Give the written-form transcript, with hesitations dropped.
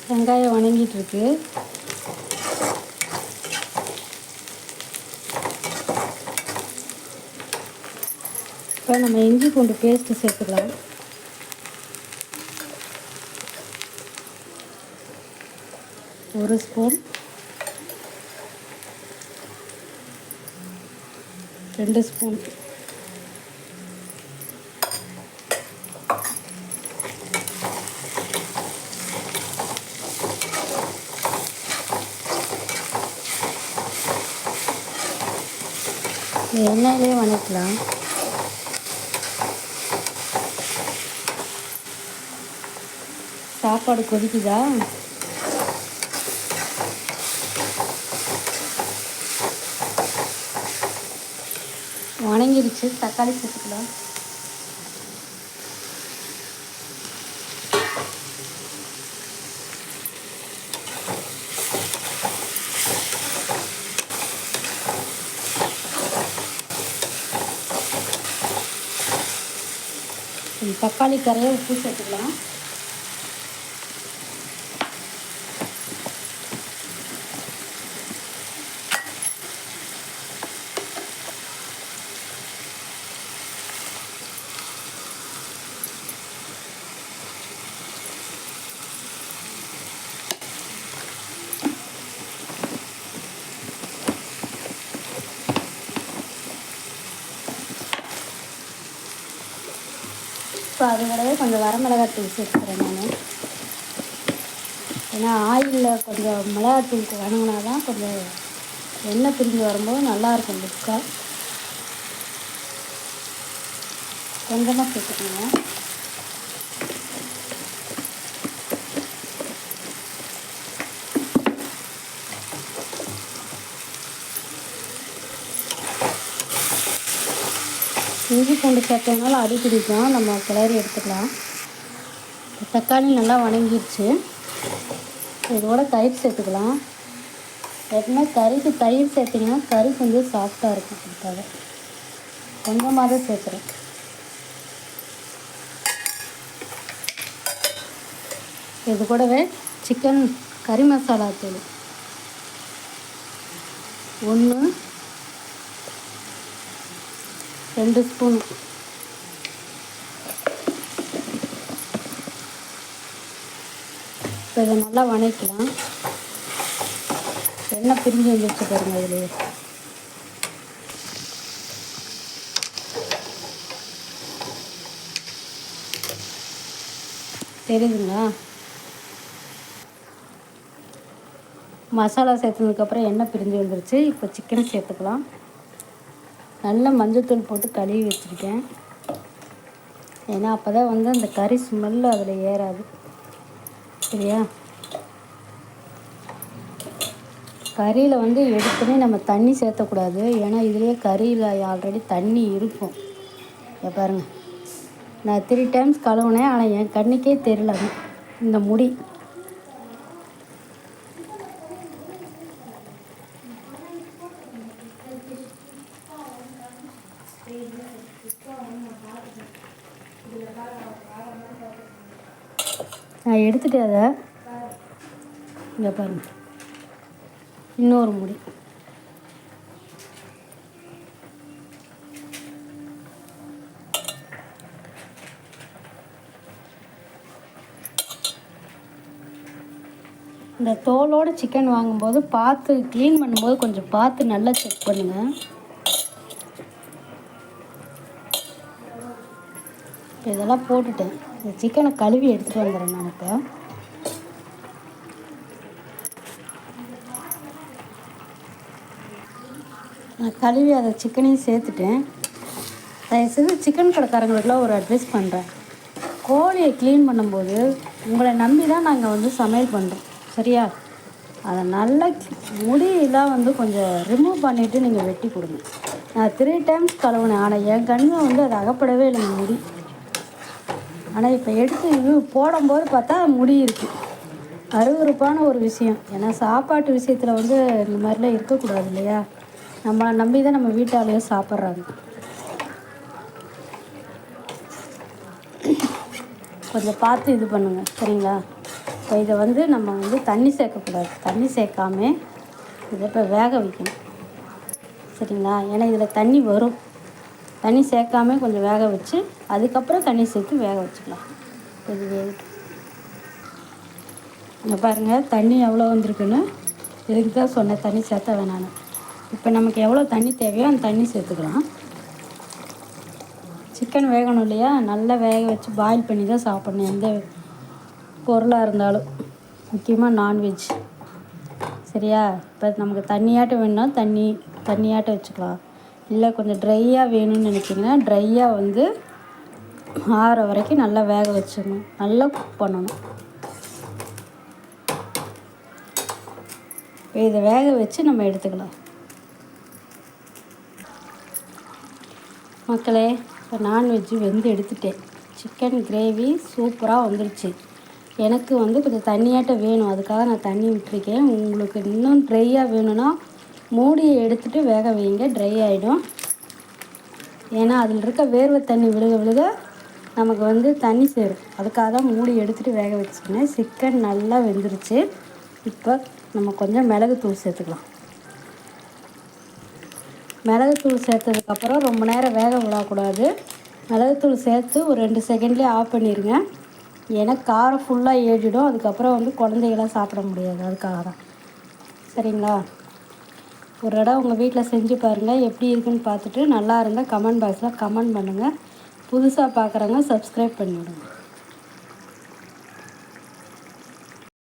வெங்காயம் வணங்கிட்டுருக்கு. இப்போ நம்ம இஞ்சி பூண்டு பேஸ்ட்டு சேர்த்துக்கலாம். ஒரு ஸ்பூன், 2 ஸ்பூன். எண்ணெயிலே வணக்கலாம். சாப்பாடு கொதிக்குதா? வணங்கிருச்சு. தக்காளி சேர்த்துக்கலாம். தக்காளி கரைய உப்பு சேர்த்துக்கலாம். இப்போ அது கூடவே கொஞ்சம் வரமிளகாத்தூள் சேர்த்துக்கிறேன் நான். ஏன்னா ஆயிலில் கொஞ்சம் மிளகாத்தூளுக்கு வணங்கினா தான் கொஞ்சம் எண்ணெய் பிரிஞ்சு வரும்போது நல்லாயிருக்கும் லுக்காக. கொஞ்சமாக சேர்த்துக்கோங்க. இஞ்சி பூண்டு சேர்த்ததுனால அடி பிடிக்கும். நம்ம கிளறி எடுத்துக்கலாம். தக்காளி நல்லா வணங்கிடுச்சு. இதோட தயிர் சேர்த்துக்கலாம். எப்பவுமே கறிக்கு தயிர் சேர்த்திங்கன்னா கறி கொஞ்சம் சாஃப்டாக இருக்கும். அதுக்காக கொஞ்சமாக தான் சேர்க்குறேன். இது கூடவே சிக்கன் கறி மசாலா தூள் 1, 2 ஸ்பூன். இப்போ இதை நல்லா வணக்கலாம். எண்ணெய் பிரிஞ்சு வந்துச்சு பாருங்க. இதுலேயே தெரியுதுங்களா? மசாலா சேர்த்ததுக்கப்புறம் எண்ணெய் பிரிஞ்சு வந்துருச்சு. இப்போ சிக்கனை சேர்த்துக்கலாம். நல்லா மஞ்சத்தூள் போட்டு கழுவி வச்சுருக்கேன். ஏன்னா அப்போ தான் வந்து அந்த கறி ஸ்மெல்லு அதில் ஏறாது. சரியா? கறியில் வந்து எடுத்துனே நம்ம தண்ணி சேர்த்தக்கூடாது. ஏன்னா இதுலேயே கறியில் ஆல்ரெடி தண்ணி இருக்கும். இதை பாருங்கள், நான் 3 டைம்ஸ் கழுவுனேன். ஆனால் என் கண்ணுக்கே தெரியல இந்த முடி. நான் எடுத்துட்டேன் அதை. இங்கே பாருங்கள், இன்னொரு முடி. இந்த தோலோடு சிக்கன் வாங்கும்போது பார்த்து க்ளீன் பண்ணும்போது கொஞ்சம் பார்த்து நல்லா செக் பண்ணுங்கள். இதெல்லாம் போட்டுட்டேன். இந்த சிக்கனை கழுவி எடுத்துகிட்டு வந்துடுறேன். நான் இப்போ நான் கழுவி அதை சிக்கனையும் சேர்த்துட்டேன். தயவுசெய்து சிக்கன் கடைக்காரங்களுக்குலாம் ஒரு அட்வைஸ் பண்ணுறேன். கோழியை க்ளீன் பண்ணும்போது உங்களை நம்பி தான் நாங்கள் வந்து சமையல் பண்ணுறோம். சரியா? அதை நல்லா முடியெல்லாம் வந்து கொஞ்சம் ரிமூவ் பண்ணிவிட்டு நீங்கள் வெட்டி கொடுங்க. நான் 3 டைம்ஸ் கழுவுனேன். ஆனால் என் கண்ணில் வந்து அது அகப்படவே இல்லை முடி. ஆனால் இப்போ எடுத்து இது போடும்போது பார்த்தா முடி இருக்குது. அருவருப்பான ஒரு விஷயம். ஏன்னா சாப்பாட்டு விஷயத்தில் வந்து இந்த மாதிரிலாம் இருக்கக்கூடாது இல்லையா? நம்மளை நம்பி தான் நம்ம வீட்டாலேயே சாப்பிட்றாங்க. கொஞ்சம் பார்த்து இது பண்ணுங்கள். சரிங்களா? இப்போ இதை வந்து நம்ம வந்து தண்ணி சேர்க்கக்கூடாது. தண்ணி சேர்க்காம இதை இப்போ வேக வைக்கணும். சரிங்களா? ஏன்னா இதில் தண்ணி வரும். தண்ணி சேர்க்காம கொஞ்சம் வேக வச்சு அதுக்கப்புறம் தண்ணி சேர்த்து வேக வச்சுக்கலாம். இது வேகட்டும். இங்கே பாருங்கள் தண்ணி எவ்வளோ வந்திருக்குன்னு. இதுக்கு தான் சொன்னேன் தண்ணி சேர்த்த வேணான்னு. இப்போ நமக்கு எவ்வளோ தண்ணி தேவையோ அந்த தண்ணி சேர்த்துக்கலாம். சிக்கன் வேகணும் இல்லையா? நல்லா வேக வச்சு பாயில் பண்ணி தான் சாப்பிட்ணும் எந்த பொருளாக இருந்தாலும், முக்கியமாக நான்வெஜ். சரியா? இப்போ நமக்கு தண்ணியாட்டம் வேணும்னா தண்ணியாட்டம் வச்சுக்கலாம். இல்லை கொஞ்சம் ட்ரையாக வேணும்னு நினச்சிங்கன்னா ட்ரையாக வந்து ஆற வரைக்கும் நல்லா வேக வச்சிடணும். நல்லா குக் பண்ணணும். இப்போ இதை வேக வச்சு நம்ம எடுத்துக்கலாம். மக்களே, இப்போ நான்வெஜ்ஜு வெந்து எடுத்துட்டேன். சிக்கன் கிரேவி சூப்பராக வந்துடுச்சு. எனக்கு வந்து கொஞ்சம் தண்ணியாட்டம் வேணும், அதுக்காக நான் தண்ணி விட்டுருக்கேன். உங்களுக்கு இன்னும் ட்ரையாக வேணும்னா மூடியை எடுத்துகிட்டு வேக வைங்க, ட்ரை ஆகிடும். ஏன்னா அதில் இருக்க வேர்வை தண்ணி விழுக விழுக நமக்கு வந்து தண்ணி சேரும். அதுக்காக தான் மூடி எடுத்துகிட்டு வேக வச்சுருந்தேன். சிக்கன் நல்லா வெந்துருச்சு. இப்போ நம்ம கொஞ்சம் மிளகுத்தூள் சேர்த்துக்கலாம். மிளகுத்தூள் சேர்த்ததுக்கப்புறம் ரொம்ப நேரம் வேக விடக்கூடாது. மிளகுத்தூள் சேர்த்து ஒரு 2 செகண்ட்லேயே ஆஃப் பண்ணிடுங்க. ஏன்னா காரம் ஃபுல்லாக ஏறிடும். அதுக்கப்புறம் வந்து குழந்தைகளாம் சாப்பிட முடியாது. அதுக்காக தான். சரிங்களா? ஒரு இடம் உங்கள் வீட்டில் செஞ்சு பாருங்கள். எப்படி இருக்குன்னு பார்த்துட்டு நல்லா இருந்தால் கமெண்ட் பாக்ஸில் கமெண்ட் பண்ணுங்கள். புதுசாக பார்க்குறவங்க சப்ஸ்கிரைப் பண்ணிவிடுங்க.